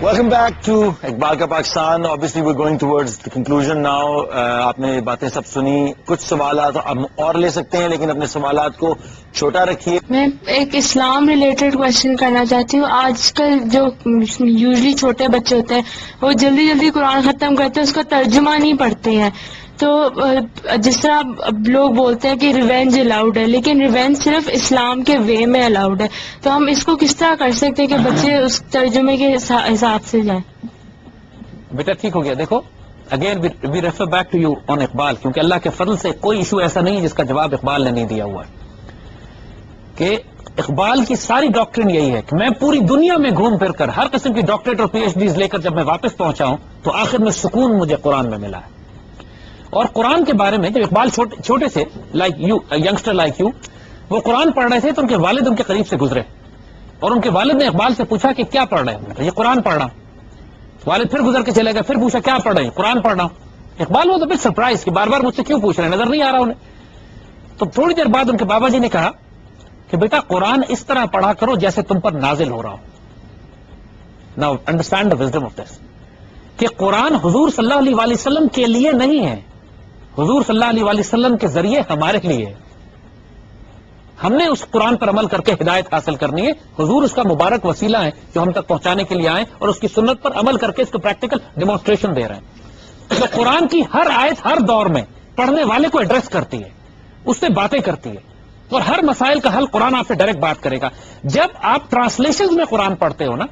ویلکم بیک ٹو اقبال کا Pakistan. Obviously we're going towards the conclusion now. آپ نے باتیں سب سنی. کچھ سوالات ہم اور لے سکتے ہیں لیکن اپنے سوالات کو چھوٹا رکھیے. میں ایک اسلام ریلیٹڈ کوشچن کرنا چاہتی ہوں. آج کل جو یوزلی چھوٹے بچے ہوتے ہیں وہ جلدی جلدی قرآن ختم کرتے ہیں، اس کا ترجمہ نہیں پڑھتے ہیں. تو جس طرح لوگ بولتے ہیں کہ ریونج الاؤڈ ہے، لیکن ریونج صرف اسلام کے وے میں الاؤڈ ہے. تو ہم اس کو کس طرح کر سکتے ہیں کہ بچے اس ترجمے کے حساب سے جائیں؟ بیٹا ٹھیک ہو گیا. دیکھو again we refer back to you on Iqbal, کیونکہ اللہ کے فضل سے کوئی ایشو ایسا نہیں ہے جس کا جواب اقبال نے نہیں دیا ہوا ہے. کہ اقبال کی ساری ڈاکٹرن یہی ہے کہ میں پوری دنیا میں گھوم پھر کر ہر قسم کی ڈاکٹریٹ اور پی ایچ ڈیز لے کر جب میں واپس پہنچا ہوں تو آخر میں سکون مجھے قرآن میں ملا ہے. اور قرآن کے بارے میں جب اقبال چھوٹے سے like you youngster like you وہ قرآن پڑھ رہے تھے تو ان کے والد ان کے قریب سے گزرے اور ان کے والد نے اقبال سے پوچھا کہ کیا پڑھ رہے ہیں؟ یہ قرآن پڑھ رہا ہوں. والد پھر گزر کے چلے گئے، پھر پوچھا کیا پڑھ رہے ہیں؟ قرآن پڑھ رہا ہوں. اقبال وہ تو بٹ سرپرائز کہ بار بار مجھ سے کیوں پوچھ رہے ہیں، نظر نہیں آ رہا انہیں. تو تھوڑی دیر بعد ان کے بابا جی نے کہا کہ بیٹا قرآن اس طرح پڑھا کرو جیسے تم پر نازل ہو رہا ہو. Now understand the wisdom of this کہ قرآن حضور صلی اللہ علیہ وسلم کے لیے نہیں ہے، حضور صلی اللہ علیہ وسلم کے ذریعے ہمارے لیے ہے. ہم نے اس قرآن پر عمل کر کے ہدایت حاصل کرنی ہے. حضور اس کا مبارک وسیلہ ہے جو ہم تک پہنچانے کے لیے آئے اور اس کی سنت پر عمل کر کے اس کو پریکٹیکل ڈیمونسٹریشن دے رہے ہیں. تو قرآن کی ہر آیت ہر دور میں پڑھنے والے کو ایڈریس کرتی ہے، اس سے باتیں کرتی ہے اور ہر مسائل کا حل قرآن آپ سے ڈائریکٹ بات کرے گا. جب آپ ٹرانسلیشن میں قرآن پڑھتے ہو نا،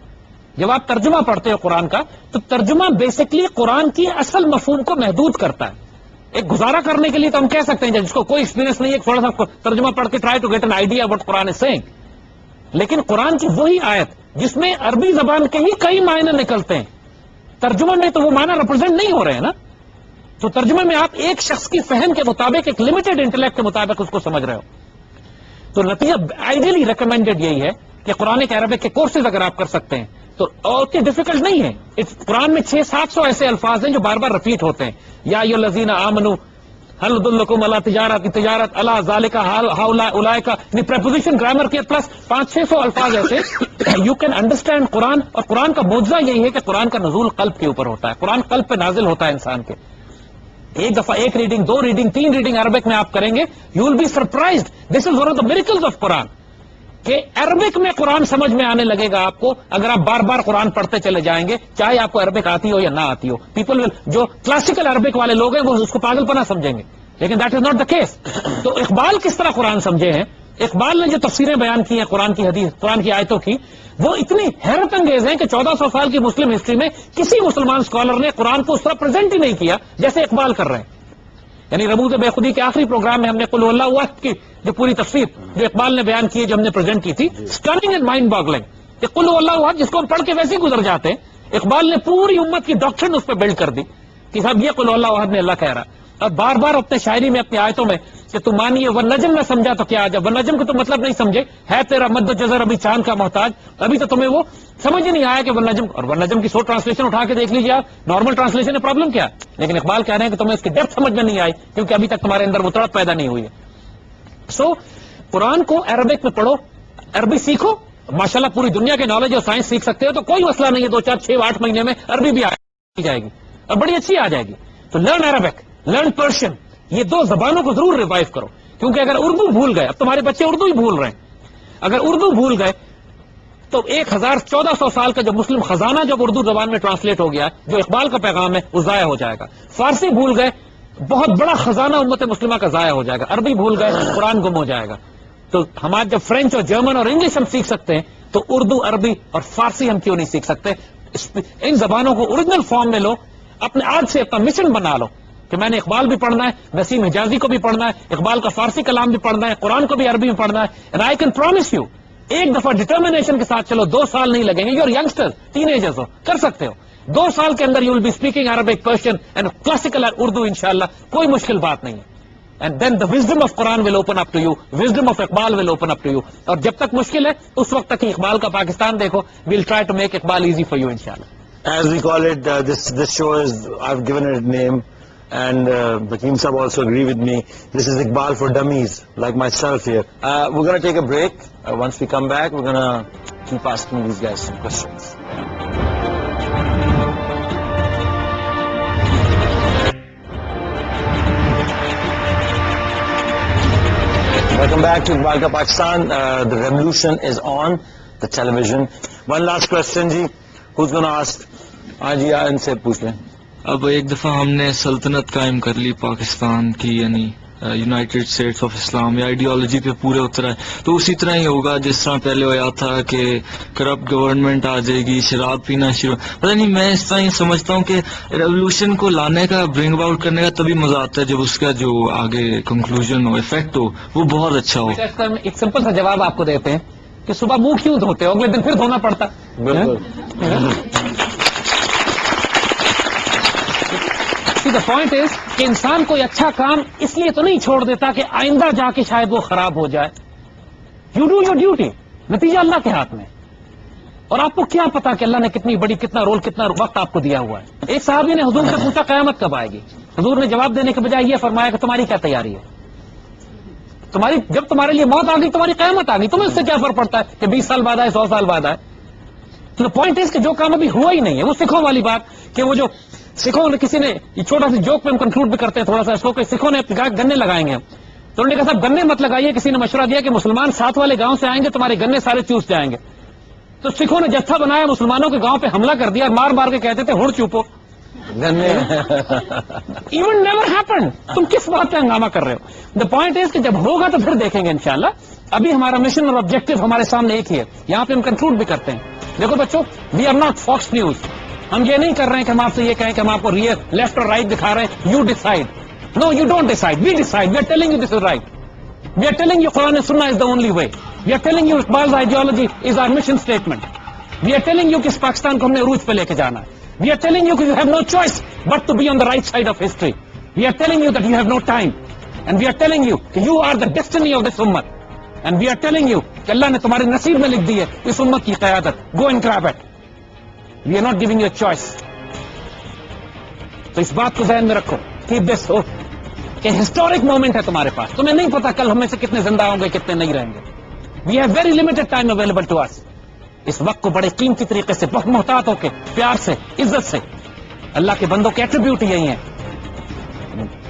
جب آپ ترجمہ پڑھتے ہو قرآن کا، تو ترجمہ بیسکلی قرآن کی اصل مفہوم کو محدود کرتا ہے. ایک گزارا کرنے کے لیے تو ہم کہہ سکتے ہیں جس کو کوئی ایکسپیرینس نہیں ہے تھوڑا سا ترجمہ پڑھ کے try to get an idea what Quran is saying. لیکن قرآن کی وہی آیت جس میں عربی زبان کے ہی کئی معنی نکلتے ہیں، ترجمہ میں تو وہ معنی ریپرزینٹ نہیں ہو رہے ہیں نا. تو ترجمے میں آپ ایک شخص کی فہم کے مطابق، ایک لمیٹڈ انٹلیکٹ کے مطابق اس کو سمجھ رہے ہو. تو نتیجہ آئیڈیلی ریکمینڈیڈ یہی ہے کہ قرآن کے عربک کے کورسز اگر آپ کر سکتے ہیں تو اتنی ڈیفیکلٹ نہیں ہے. قرآن میں 600-700 ایسے الفاظ ہیں جو بار بار ریپیٹ ہوتے ہیں. یا ایھا الذین آمنوا هل ادلکم علی تجارت الا ذالک ہؤلاء اولئک، یعنی پریپوزیشن گرامر کے پلس 500-600 الفاظ ایسے یو کین انڈرسٹینڈ قرآن. اور قرآن کا معجزہ یہی ہے کہ قرآن کا نزول قلب کے اوپر ہوتا ہے. قرآن قلب پہ نازل ہوتا ہے انسان کے. ایک دفعہ ایک ریڈنگ، 2 ریڈنگ، 3 ریڈنگ عربک میں آپ کریں گے، you will be surprised. This is one of the miracles of Quran کہ عربک میں قرآن سمجھ میں آنے لگے گا آپ کو اگر آپ بار بار قرآن پڑھتے چلے جائیں گے، چاہے آپ کو عربک آتی ہو یا نہ آتی ہو. پیپل جو کلاسیکل عربک والے لوگ ہیں وہ اس کو پاگل پنا سمجھیں گے، لیکن that is not the case. تو اقبال کس طرح قرآن سمجھے ہیں؟ اقبال نے جو تفسیریں بیان کی ہیں قرآن کی حدیث، قرآن کی آیتوں کی، وہ اتنی حیرت انگیز ہیں کہ 1400 سال کی مسلم ہسٹری میں کسی مسلمان اسکالر نے قرآن کو اس طرح پریزنٹ ہی نہیں کیا جیسے اقبال کر رہے ہیں. یعنی رموز بے خودی کے آخری پروگرام میں ہم نے قل هو اللہ احد کی جو پوری تفسیر جو اقبال نے بیان کی ہے، جو ہم نے پریزنٹ کی تھی، اسٹننگ اینڈ مائنڈ باگلنگ. کہ قل هو اللہ احد جس کو ہم پڑھ کے ویسے ہی گزر جاتے ہیں، اقبال نے پوری امت کی ڈاکٹرن اس پہ بلڈ کر دی کہ صاحب یہ قل هو اللہ احد میں اللہ کہہ رہا ہے. اب بار بار اپنے شاعری میں اپنی آیتوں میں کہ تم مانیے والنجم نہ سمجھا تو کیا جب والنجم کو تو مطلب نہیں سمجھے ہے تیرا مد و جزر ابھی چاند کا محتاج ابھی تو تمہیں وہ سمجھ ہی نہیں آیا کہ والنجم اور والنجم کی 100 ٹرانسلیشن اٹھا کے دیکھ لیجیے آپ نارمل ٹرانسلیشن میں پرابلم کیا ہے لیکن اقبال کہہ رہے ہیں کہ تمہیں اس کی ڈیپتھ سمجھ میں نہیں آئی کیونکہ ابھی تک تمہارے اندر وہ تڑپ پیدا نہیں ہوئی ہے. سو قرآن کو عربک میں پڑھو عربی سیکھو ماشاءاللہ پوری دنیا کے نالج اور سائنس سیکھ سکتے ہو تو کوئی مسئلہ نہیں ہے 2 4 6 8 مہینے میں عربی بھی آ جائے گی اور بڑی اچھی آ جائے گی. تو لرن عربک لرن پرشین یہ 2 زبانوں کو ضرور ریوائو کرو کیونکہ اگر اردو بھول گئے اب تمہارے بچے اردو ہی بھول رہے ہیں اگر اردو بھول گئے تو 1400 سال کا جو مسلم خزانہ جب اردو زبان میں ٹرانسلیٹ ہو گیا جو اقبال کا پیغام ہے وہ ضائع ہو جائے گا. فارسی بھول گئے بہت بڑا خزانہ امت مسلمہ کا ضائع ہو جائے گا. عربی بھول گئے قرآن گم ہو جائے گا. تو ہمارے جب فرینچ اور جرمن اور انگلش ہم سیکھ سکتے ہیں تو اردو عربی اور فارسی ہم کیوں نہیں سیکھ سکتے. ان زبانوں کو اوریجنل فارم میں لو اپنے آج سے اپنا مشن بنا لو کہ میں نے اقبال بھی پڑھنا ہے نسیم حجازی کو بھی پڑھنا ہے اقبال کا فارسی کلام بھی پڑھنا ہے قرآن کو بھی عربی میں پڑھنا ہے. And I can promise you ایک دفعہ ڈٹرمنیشن کے ساتھ چلو 2 سال نہیں لگیں گے. You are youngster teenagers ہو کر سکتے ہو 2 سال کے اندر you will be speaking Arabic Persian and classical Urdu انشاءاللہ کوئی مشکل بات نہیں ہے. And then the wisdom of Quran will open up to you wisdom of Iqbal will open up to you. اور جب تک مشکل ہے اس وقت تک اقبال کا پاکستان دیکھو we'll try to make Iqbal easy for you انشاءاللہ. As we call it, this show is, I've given it a name, and Hakeem Sahab also agree with me. This is Iqbal for Dummies, like myself here. We're going to take a break. Once we come back, we're going to keep asking these guys some questions. Welcome back to Iqbal Ka Pakistan. The revolution is on the television. One last question, ji. Who's going to ask? جی ان سے پوچھ لیں. اب ایک دفعہ ہم نے سلطنت قائم کر لی پاکستان کی یعنی یونائٹڈ اسٹیٹس آف اسلام یا آئیڈیالوجی پہ پورے اترا ہے تو اسی طرح ہی ہوگا جس طرح پہلے ہوا تھا کہ کرپٹ گورنمنٹ آ جائے گی شراب پینا شروع پتہ نہیں میں اس طرح ہی سمجھتا ہوں کہ ریولیوشن کو لانے کا برنگ اباؤٹ کرنے کا تبھی مزہ آتا ہے جب اس کا جو آگے کنکلوژن ہو افیکٹ ہو وہ بہت اچھا ہو. ایک سمپل سا جواب آپ کو دیتے ہیں کہ صبح منہ کیوں دھوتے ہو اگلے دن پھر دھونا پڑتا. دا پوائنٹ از کہ انسان کوئی اچھا کام اس لیے تو نہیں چھوڑ دیتا کہ آئندہ جا کے شاید وہ خراب ہو جائے. یو ڈو یور ڈیوٹی نتیجہ اللہ کے ہاتھ میں اور آپ کو کیا پتا کہ اللہ نے کتنی بڑی کتنا رول کتنا وقت آپ کو دیا ہوا ہے. ایک صحابی نے حضور سے پوچھا قیامت کب آئے گی. حضور نے جواب دینے کے بجائے یہ فرمایا کہ تمہاری کیا تیاری ہے تمہاری جب تمہارے لیے موت آ گئی تمہاری قیامت آ گئی تمہیں اس سے کیا فرق پڑتا ہے کہ 20 سال بعد آئے 100 سال بعد آئے. تو پوائنٹ از کہ جو کام ابھی ہوا ہی نہیں ہے وہ سکھوں والی بات کہ وہ جو سکھوں نے کسی نے یہ چھوٹا سا جوک پہ ہم کنکلوڈ بھی کرتے ہیں تھوڑا سا اس کو کہ سکھوں نے گنے لگائیں گے تو انہوں نے کہا صاحب گنے مت لگائیے. کسی نے مشورہ دیا کہ مسلمان ساتھ والے گاؤں سے آئیں گے تمہارے گنے سارے چوس جائیں گے. تو سکھوں نے جتھا بنایا مسلمانوں کے گاؤں پہ حملہ کر دیا مار مار کے کہتے تھے ہڑ چوپو. Even never happen. تم کس بات پہ ہنگامہ کر رہے ہو. دا پوائنٹ از کہ جب ہوگا تو پھر دیکھیں گے انشاءاللہ. ابھی ہمارا مشن اور آبجیکٹو ہمارے سامنے ایک ہی ہے. یہاں پہ ہم کنکلوڈ بھی کرتے ہیں. دیکھو بچوں we are not Fox News. ہم یہ نہیں کر رہے ہیں کہ ہم آپ سے یہ کہیں کہ ہم آپ کو لیفٹ اور رائٹ دکھا رہے ہیں. You decide. No you don't decide we decide. We are telling you this is right. We are telling you Quran سننا is the only way. We are telling you Iqbal's ideology is our mission statement. We are telling you کہ اس پاکستان کو ہم نے عروج پہ لے کے جانا ہے. وی آر ٹیلنگ یو کہ you have no choice but to be on the right side of history. We are telling you that you have no time and we are telling you کہ you are the destiny of this امت and we are telling you کہ اللہ نے تمہارے نصیب میں لکھ دی ہے اس امت کی قیادت. Go and grab it. We are not giving you choice. تو اس بات کو ذہن میں رکھو. کیپ دس ہوپ کہ ہسٹورک مومنٹ ہے تمہارے پاس. تمہیں نہیں پتا کل ہم میں سے کتنے زندہ ہوں گے کتنے نہیں رہیں گے. We have very limited time available to us. اس وقت کو بڑے قیمتی طریقے سے بہت محتاط ہو کے پیار سے عزت سے اللہ کے بندوں کے ایٹریبیوٹ یہی ہیں.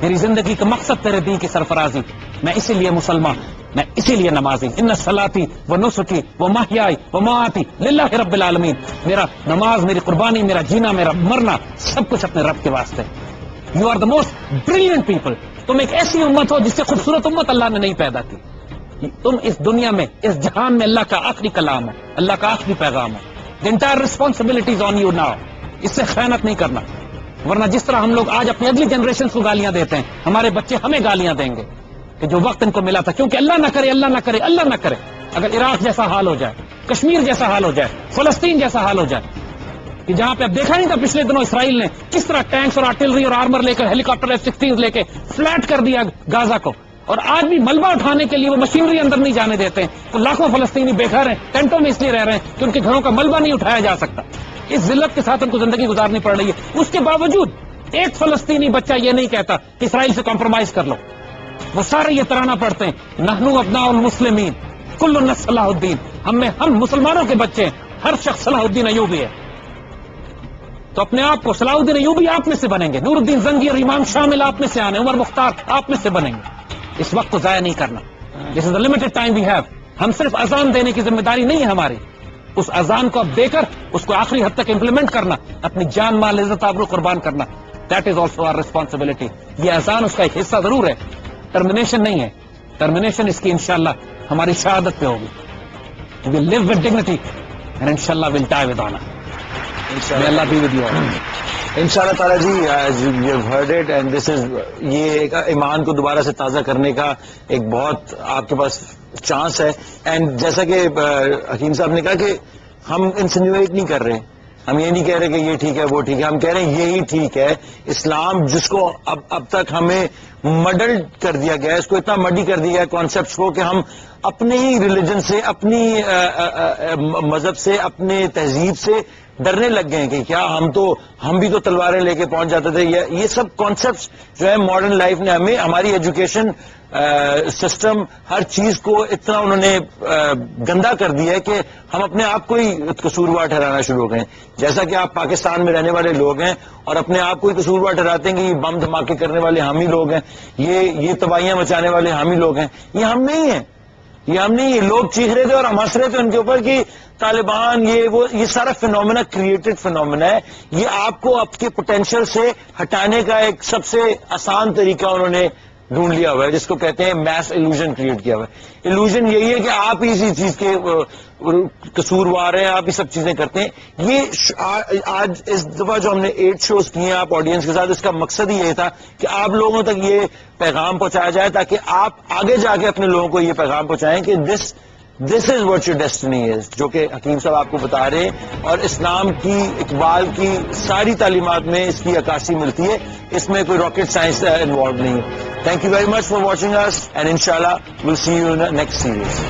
میری زندگی کا مقصد تیرے دین کی سرفرازی. میں اسی لیے مسلمان میں اسی لیے نمازی. ان صلاتی و نسکی و محیائی و مماتی للہ رب العالمین. میرا نماز میری قربانی میرا جینا میرا مرنا سب کچھ اپنے رب کے واسطے. You are the most brilliant people. تم ایک ایسی امت ہو جس سے خوبصورت امت اللہ نے نہیں پیدا کی. تم اس دنیا میں اس جہان میں اللہ کا آخری کلام ہو اللہ کا آخری پیغام ہو. The entire responsibilities on you now. اس سے خیانت نہیں کرنا ورنہ جس طرح ہم لوگ آج اپنی اگلی جنریشن کو گالیاں دیتے ہیں ہمارے بچے ہمیں گالیاں دیں گے کہ جو وقت ان کو ملا تھا. کیونکہ اللہ نہ کرے اللہ نہ کرے اللہ نہ کرے اگر عراق جیسا حال ہو جائے کشمیر جیسا حال ہو جائے فلسطین جیسا حال ہو جائے کہ جہاں پہ اب دیکھا نہیں تھا پچھلے دنوں اسرائیل نے کس طرح ٹینکس اور آرٹلری اور آرمر لے کر ہیلی کاپٹر F-16 لے کے فلیٹ کر دیا غازہ کو، اور آج بھی ملبہ اٹھانے کے لیے وہ مشینری اندر نہیں جانے دیتے ہیں. تو لاکھوں فلسطینی بے گھر ہیں، ٹینٹوں میں اس لیے رہ رہے ہیں کہ ان کے گھروں کا ملبہ نہیں اٹھایا جا سکتا. اس ذلت کے ساتھ ان کو زندگی گزارنی پڑ رہی ہے. اس کے باوجود ایک فلسطینی بچہ یہ نہیں کہتا کہ اسرائیل سے کمپرومائز کر لو. وہ سارے یہ ترانہ پڑھتے ہیں، نحنو ابناء المسلمین کل الناس صلاح الدین، ہم مسلمانوں کے بچے ہیں، ہر شخص صلاح الدین ایوبی ہے. تو اپنے آپ کو صلاح الدین ایوبی آپ میں سے بنیں گے، نور الدین زنگی اور امام شامل آپ میں سے آنے، عمر مختار آپ میں سے بنیں گے. اس وقت کو ضائع نہیں کرنا. This is the limited time we have. ہم صرف اذان دینے کی ذمہ داری نہیں ہے ہماری، اس اذان کو اب دے کر اس کو آخری حد تک امپلیمنٹ کرنا، اپنی جان مال عزت آبرو قربان کرنا. That is also our responsibility. یہ اذان اس کا ایک حصہ ضرور ہے، ٹرمینیشن نہیں ہے. ٹرمینیشن اس کی انشاءاللہ ہماری شہادت پہ ہوگی. We live with dignity and انشاءاللہ will die with honour. May Allah be with you all. انشاءاللہ تعالیٰ جی you have heard it and this is, یہ ایک ایمان کو دوبارہ سے تازہ کرنے کا ایک بہت آپ کے پاس چانس ہے. اینڈ جیسا کہ حکیم صاحب نے کہا کہ ہم انسینویٹ نہیں کر رہے، ہم یہ نہیں کہہ رہے کہ یہ ٹھیک ہے وہ ٹھیک ہے، ہم کہہ رہے ہیں یہی ٹھیک ہے. اسلام جس کو اب تک ہمیں مڈل کر دیا گیا ہے، اس کو اتنا مڈی کر دیا ہے کانسیپٹس کو کہ ہم اپنے ہی ریلیجن سے، اپنی مذہب سے، اپنے تہذیب سے ڈرنے لگ گئے ہیں کہ کیا ہم بھی تو تلواریں لے کے پہنچ جاتے تھے. یہ سب کانسیپٹس جو ہے ماڈرن لائف نے ہمیں، ہماری ایجوکیشن سسٹم، ہر چیز کو اتنا انہوں نے گندا کر دیا ہے کہ ہم اپنے آپ کو ہی قصوروار ٹھہرانا شروع ہو گئے ہیں. جیسا کہ آپ پاکستان میں رہنے والے لوگ ہیں اور اپنے آپ کو ہی قصوروار ٹھہراتے ہیں کہ یہ بم دھماکے کرنے والے ہم ہی لوگ ہیں، یہ تباہیاں مچانے والے ہم ہی لوگ ہیں. یہ ہم نہیں ہیں، یہ ہم نہیں. یہ لوگ چیخ رہے تھے اور ہم ہنس رہے تھے ان کے اوپر کہ طالبان یہ سارا فینومینا کریٹڈ فینومینا ہے. یہ آپ کو آپ کے پوٹینشیل سے ہٹانے کا ایک سب سے آسان طریقہ انہوں نے ڈھونڈ لیا ہوا ہے، جس کو کہتے ہیں میس ایلوژن کریٹ کیا ہوا ہے. ایلوژن یہی ہے کہ آپ ہی اسی چیز کے قصوروار ہیں، آپ ہی سب چیزیں کرتے ہیں. یہ آج اس دفعہ جو ہم نے 8 شوز کیے ہیں آپ آڈینس کے ساتھ، اس کا مقصد ہی یہ تھا کہ آپ لوگوں تک یہ پیغام پہنچایا جائے تاکہ آپ آگے جا کے اپنے لوگوں کو یہ پیغام پہنچائیں کہ this is what your destiny is, جو کہ حکیم صاحب آپ کو بتا رہے ہیں. اور اسلام کی، اقبال کی ساری تعلیمات میں اس کی عکاسی ملتی ہے. اس میں کوئی راکٹ سائنس انوالو نہیں ہے. Thank you very much for watching us and انشاءاللہ will see you in next series.